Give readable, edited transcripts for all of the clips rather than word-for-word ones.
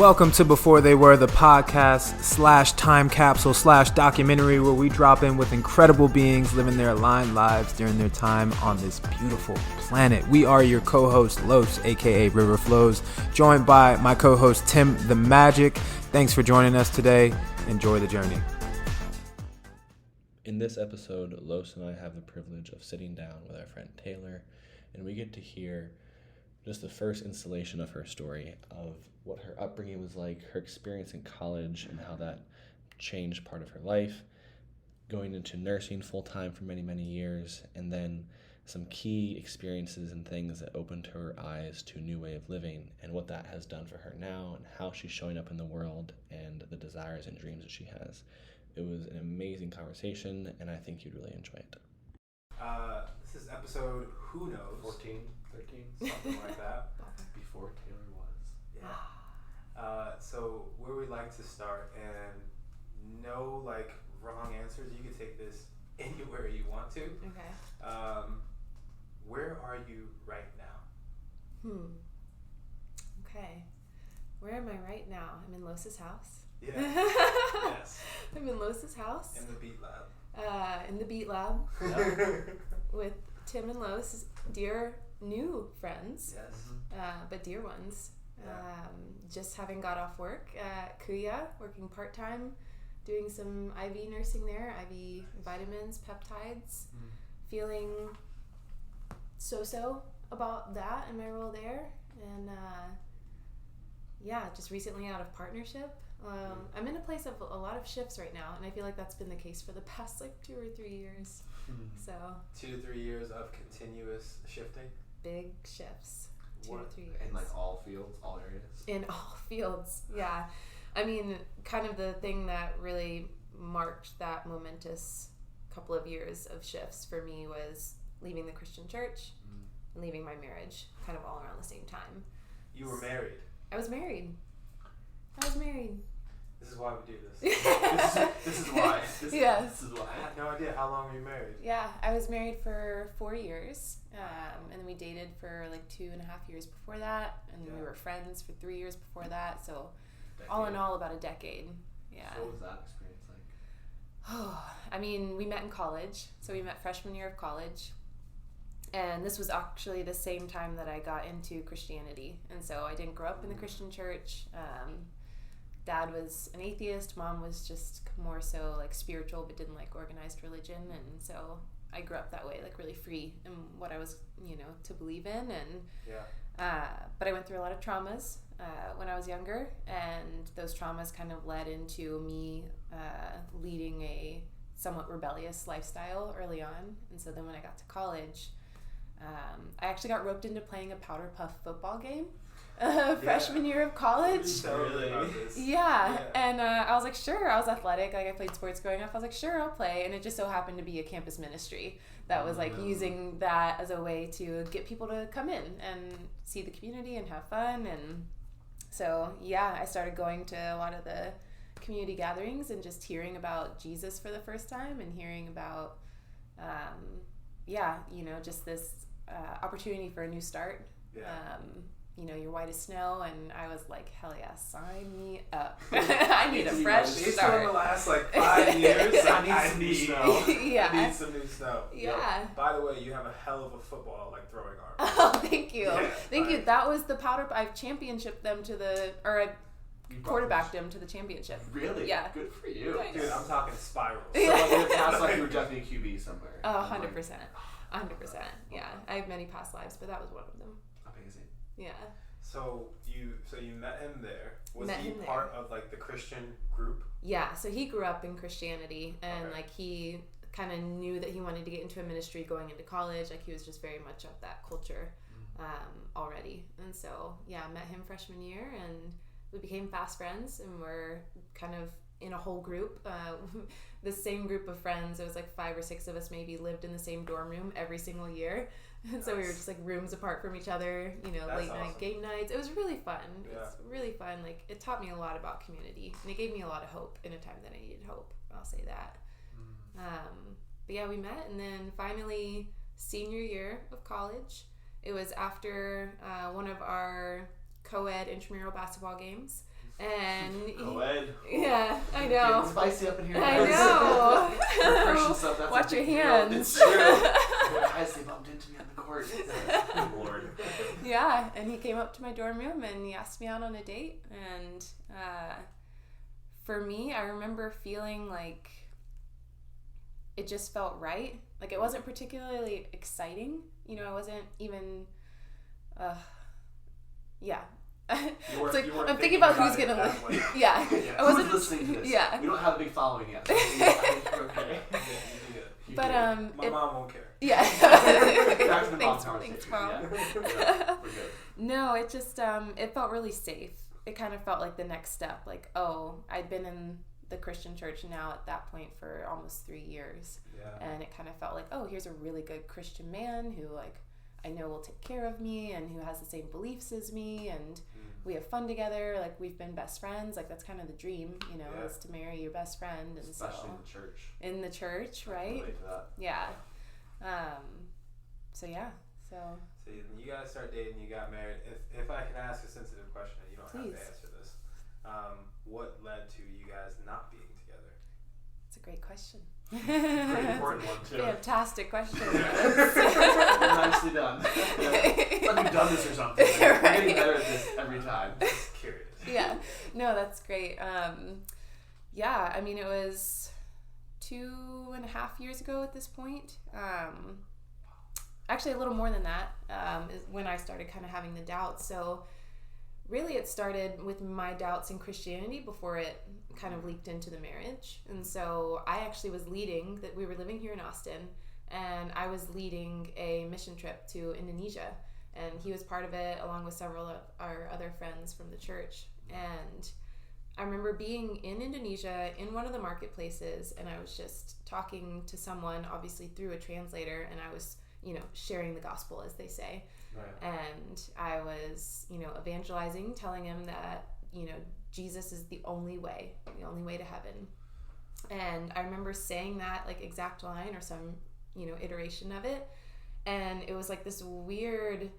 Welcome to Before They Were, the podcast / time capsule / documentary where we drop in with incredible beings living their aligned lives during their time on this beautiful planet. We are your co-host Los, aka River Flows, joined by my co-host Tim the Magic. Thanks for joining us today. Enjoy the journey. In this episode, Los and I have the privilege of sitting down with our friend Taylor, and we get to hear just the first installation of her story of what her upbringing was like, her experience in college and how that changed part of her life, going into nursing full-time for many, many years, and then some key experiences and things that opened her eyes to a new way of living and what that has done for her now and how she's showing up in the world and the desires and dreams that she has. It was an amazing conversation, and I think you'd really enjoy it. This is episode, who knows? 14, 13? Something like that. Before Taylor was. Yeah. So where we'd like to start, and no wrong answers. You can take this anywhere you want to. Okay. Where are you right now? Okay. Where am I right now? I'm in Los's house. Yeah. Yes. I'm in Los's house. In the beat lab. In the beat lab. With Tim and Los, dear new friends. Yes. But dear ones. Yeah. Just having got off work at Kuya, working part-time, doing some IV nursing there, IV vitamins, peptides, feeling so about that and my role there. And just recently out of partnership. I'm in a place of a lot of shifts right now, and I feel like that's been the case for the past 2 or 3 years. So 2 to 3 years of continuous shifting. Big shifts. 2 to 3 years. In all fields, all areas? In all fields, yeah. I mean, kind of the thing that really marked that momentous couple of years of shifts for me was leaving the Christian church and leaving my marriage kind of all around the same time. You were married. I was married. This is why we do this. This is why. Yes. This is why. I had no idea. How long were you married? Yeah, I was married for 4 years, and then we dated for 2.5 years before that, and we were friends for 3 years before that, so all in all about a decade. Yeah. So what was that experience like? Oh, I mean, we met in college, so we met freshman year of college, and this was actually the same time that I got into Christianity, and so I didn't grow up in the Christian church. Dad was an atheist, mom was just more so spiritual but didn't like organized religion, and so I grew up that way, really free in what I was, to believe in, and but I went through a lot of traumas when I was younger, and those traumas kind of led into me leading a somewhat rebellious lifestyle early on, and so then when I got to college, I actually got roped into playing a powder puff football game. Freshman year of college. Yeah. And I was like, sure. I was athletic. I played sports growing up. I was like, sure, I'll play. And it just so happened to be a campus ministry that was using that as a way to get people to come in and see the community and have fun. And so, I started going to a lot of the community gatherings and just hearing about Jesus for the first time and hearing about, just this opportunity for a new start. Yeah. You're white as snow, and I was like, hell yeah, sign me up. I need a fresh start. In the last 5 years, I need some new snow. Yeah. I need some new snow. Yeah. By the way, you have a hell of a football throwing arm. Oh, thank you. Yeah, thank you. That was the powder. I've championshiped them I quarterbacked them to the championship. Really? Yeah. Good for you. Nice. Dude, I'm talking spirals. So in the past, you were definitely a QB somewhere. 100%. 100%. Yeah. I have many past lives, but that was one of them. Amazing. Yeah. So you met him there. Was Met he him part of the Christian group? Yeah, so he grew up in Christianity, and Okay. he kind of knew that he wanted to get into a ministry going into college. He was just very much of that culture already. And so I met him freshman year, and we became fast friends, and we're kind of in a whole group. The same group of friends, it was 5 or 6 of us maybe, lived in the same dorm room every single year. And so we were just rooms apart from each other, late night game nights. It was really fun. Yeah. It's really fun. It taught me a lot about community, and it gave me a lot of hope in a time that I needed hope. I'll say that. But we met, and then finally senior year of college, it was after one of our co-ed intramural basketball games. And Go ahead. yeah, I know. Getting spicy up in here. I know. Christian stuff, that's Watch a your big deal. hands. It's true. Guys, they bumped into me on the court. Lord. Yeah, and he came up to my dorm room and he asked me out on a date. And for me, I remember feeling like it just felt right. Like it wasn't particularly exciting. You know, I wasn't even, yeah. It's like, I'm thinking about who's going to live. Yeah. I wasn't Who's listening to this? Yeah. We don't have a big following yet. So okay. But my mom won't care. Yeah. Back to the mom Thanks, conversation. Mom. Yeah, we're good. No, it just it felt really safe. It kind of felt like the next step. Like, oh, I'd been in the Christian church now at that point for almost 3 years. Yeah. And it kind of felt like, oh, here's a really good Christian man who, like, I know will take care of me and who has the same beliefs as me, and we have fun together. Like, we've been best friends. Like, that's kind of the dream, you know, is to marry your best friend. And especially in the church. In the church, right? Relate to that. Yeah. So yeah. So you guys start dating, you got married. If I can ask a sensitive question, and you don't Please. have to answer this. What led to you guys not being together? it's a great question. Pretty important one too. Fantastic question. Nicely done. Like we've done this or something. We're getting better at this every time. Just curious. Yeah. No, that's great. Yeah, I mean, it was 2.5 years ago at this point. Actually, a little more than that is when I started kind of having the doubts. So really it started with my doubts in Christianity before it kind of leaked into the marriage. And so I actually was leading, that we were living here in Austin, and I was leading a mission trip to Indonesia. And he was part of it along with several of our other friends from the church. And I remember being in Indonesia in one of the marketplaces, and I was just talking to someone, obviously through a translator, and I was, you know, sharing the gospel, as they say. Right. And I was, you know, evangelizing, telling him that, you know, Jesus is the only way to heaven. And I remember saying that, like, exact line or some, you know, iteration of it. And it was like this weird,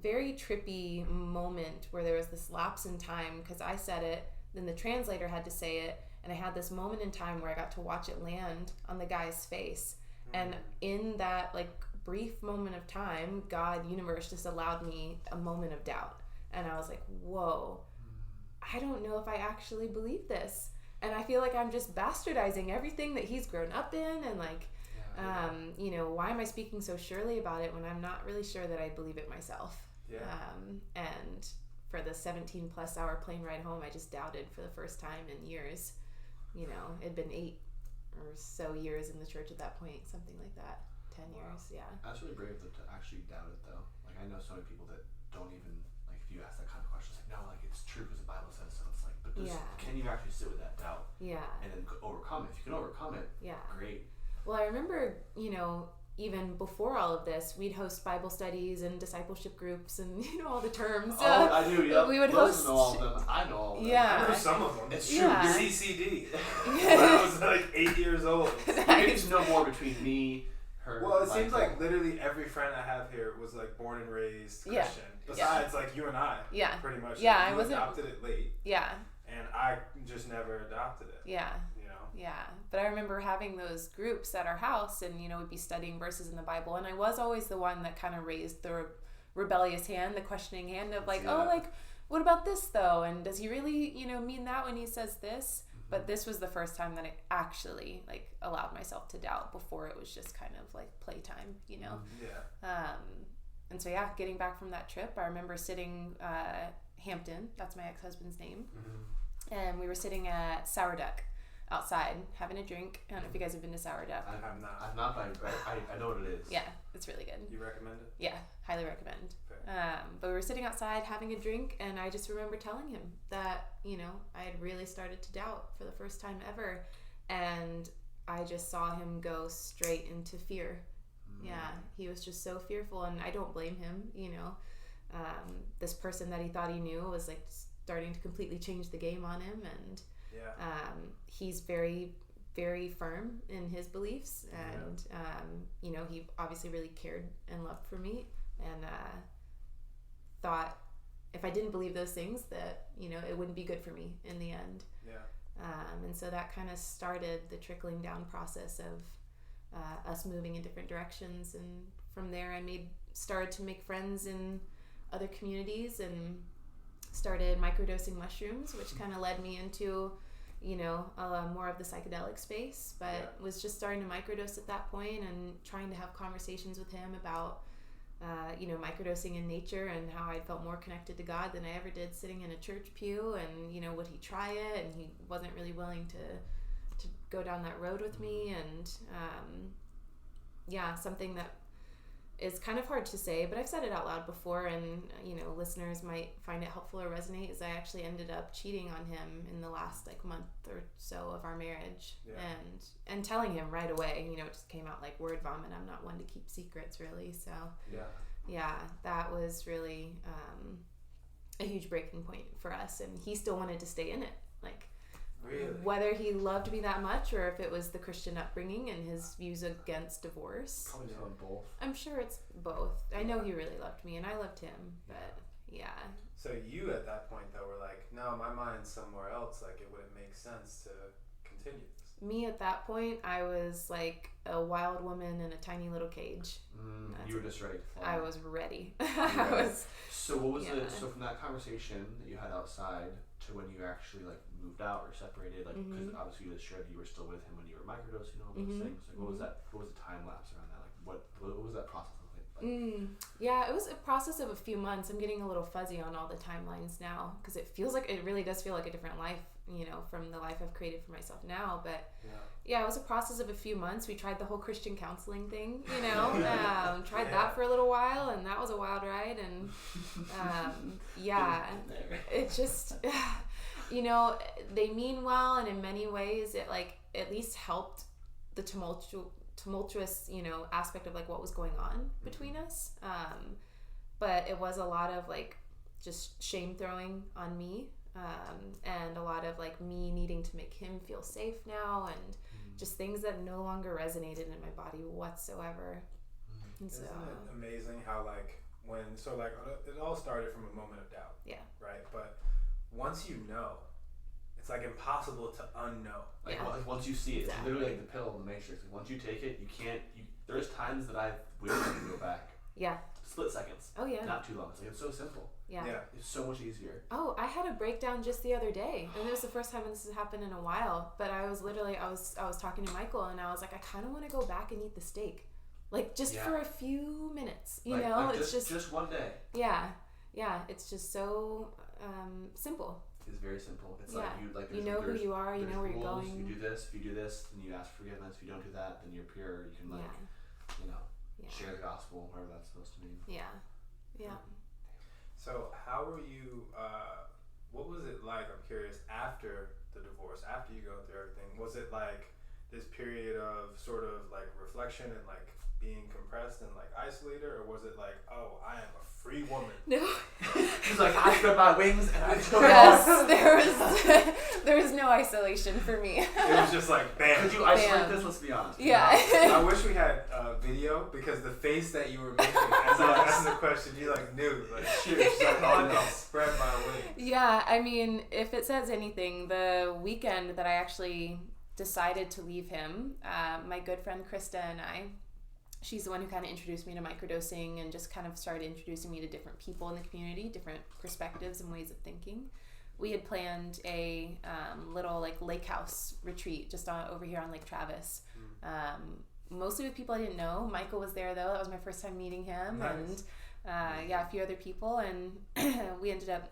very trippy moment where there was this lapse in time, because I said it, then the translator had to say it, and I had this moment in time where I got to watch it land on the guy's face. And in that, like, brief moment of time, God, universe, just allowed me a moment of doubt. And I was like, whoa, I don't know if I actually believe this. And I feel like I'm just bastardizing everything that he's grown up in, and like, you know, why am I speaking so surely about it when I'm not really sure that I believe it myself? Yeah. And for the 17 plus hour plane ride home, I just doubted for the first time in years. You know, it'd been 8 or so years in the church at that point, something like that. 10 years, yeah. That's really brave though, to actually doubt it though. Like, I know so many people that don't even, like, if you ask that kind of question, it's like, no, like, it's true because the Bible says so. It's like, but can you actually sit with that doubt? Yeah. And then overcome it? If you can overcome it, great. Well, I remember, you know, even before all of this, we'd host Bible studies and disciplais groups and, you know, all the terms. Oh, I do, yeah. We would host. host. Know all of them. I know all of them. Yeah. I know some of them. It's true. Yeah. CCD. When I was like 8 years old. There's no more between me, her. Well, it seems like literally every friend I have here was like born and raised Christian. Besides like you and I. Yeah. Pretty much. Yeah, I wasn't adopted it late. Yeah. And I just never adopted it. Yeah. You know? Yeah. But I remember having those groups at our house, and, you know, we'd be studying verses in the Bible, and I was always the one that kind of raised the rebellious hand, the questioning hand of like, oh, like, what about this though? And does he really, you know, mean that when he says this? But this was the first time that I actually, like, allowed myself to doubt. Before it was just kind of like playtime, you know? Yeah. And so, yeah, getting back from that trip, I remember sitting, Hampton, that's my ex-husband's name, and we were sitting at Sour Duck outside having a drink. I don't know if you guys have been to Sour Duck. I'm not. I've not, but I know what it is. Yeah, it's really good. You recommend it? Yeah, highly recommend. But we were sitting outside having a drink, and I just remember telling him that, you know, I had really started to doubt for the first time ever, and I just saw him go straight into fear. Yeah, he was just so fearful, and I don't blame him, you know. This person that he thought he knew was like starting to completely change the game on him, and he's very, very firm in his beliefs, and you know, he obviously really cared and loved for me, and thought if I didn't believe those things, that, you know, it wouldn't be good for me in the end. Yeah. And so that kind of started the trickling down process of us moving in different directions. And from there, I started to make friends in other communities and started microdosing mushrooms, which kind of led me into, you know, more of the psychedelic space, but was just starting to microdose at that point and trying to have conversations with him about, you know, microdosing in nature and how I felt more connected to God than I ever did sitting in a church pew. And, you know, would he try it? And he wasn't really willing to go down that road with me. And something that is kind of hard to say, but I've said it out loud before, and, you know, listeners might find it helpful or resonate, is I actually ended up cheating on him in the last like month or so of our marriage. And telling him right away, you know, it just came out like word vomit. I'm not one to keep secrets, really. So that was really a huge breaking point for us, and he still wanted to stay in it. Like, really? Whether he loved me that much or if it was the Christian upbringing and his views against divorce. Probably both. I'm sure it's both. I know he really loved me and I loved him, but yeah. So you at that point though were like, no, my mind's somewhere else. Like, it wouldn't make sense to continue this. Me at that point, I was like a wild woman in a tiny little cage. You were just ready to fly. I was ready. So what was it? So from that conversation that you had outside to when you actually like moved out or separated, like, because obviously you just shared you were still with him when you were microdosing and all those things. Like, what was that? What was the time lapse around that? Like, what was that process like? Yeah, it was a process of a few months. I'm getting a little fuzzy on all the timelines now because it really does feel like a different life, you know, from the life I've created for myself now. But yeah, it was a process of a few months. We tried the whole Christian counseling thing, you know, tried that for a little while, and that was a wild ride. And it just, you know, they mean well, and in many ways it like at least helped the tumultuous, you know, aspect of like what was going on between us. But it was a lot of like just shame throwing on me, and a lot of like me needing to make him feel safe now, and just things that no longer resonated in my body whatsoever. And Isn't it amazing how like it all started from a moment of doubt. Yeah. Right? But once you know, it's like impossible to unknow. Like, once you see it, it's literally like the pill in the Matrix. Like, once you take it, you can't. There's times that I wish I could go back. Yeah. Split seconds. Oh yeah. Not too long. It's like, it's so simple. Yeah. It's so much easier. Oh, I had a breakdown just the other day, and it was the first time this has happened in a while. But I was literally, I was talking to Michael, and I was like, I kind of want to go back and eat the steak, like just for a few minutes. You know, like it's just one day. Yeah. It's just so simple. It's very simple. It's you know who you are. You know where you're going. If you do this, then you ask forgiveness. If you don't do that, then you're pure. You can share the gospel, whatever that's supposed to mean. Yeah. So how were you? What was it like? I'm curious. After the divorce, after you go through everything, was it like this period of sort of like reflection and like being compressed and like isolated, or was it like, oh, I am a free woman? No. She's like, I spread my wings and I took Yes, there was no isolation for me. It was just like, bam. Could you isolate this? Let's be honest. Yeah. I wish we had video, because the face that you were making as I asked the question, you like knew, like, she's like, oh, I spread my wings. Yeah, I mean, if it says anything, the weekend that I actually decided to leave him, my good friend Krista and I, she's the one who kind of introduced me to microdosing and just kind of started introducing me to different people in the community, different perspectives and ways of thinking. We had planned a little like lake house retreat just over here on Lake Travis. Mostly with people I didn't know. Michael was there though. That was my first time meeting him. Nice. And a few other people. And we ended up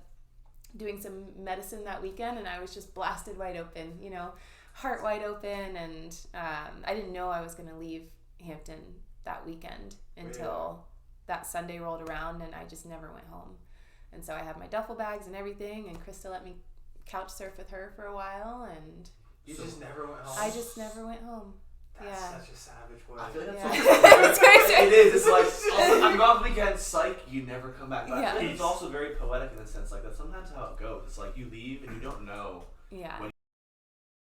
doing some medicine that weekend, and I was just blasted wide open, you know, heart wide open. And I didn't know I was going to leave Hampton that weekend until that Sunday rolled around, and I just never went home. And so I had my duffel bags and everything, and Krista let me couch surf with her for a while, and you just never went home. I just never went home. That's such a savage way. I feel like that's it is. It's like, I'm gone weekend, psych, you never come back. But it's also very poetic in the sense like that's sometimes how it goes. It's like you leave and you don't know when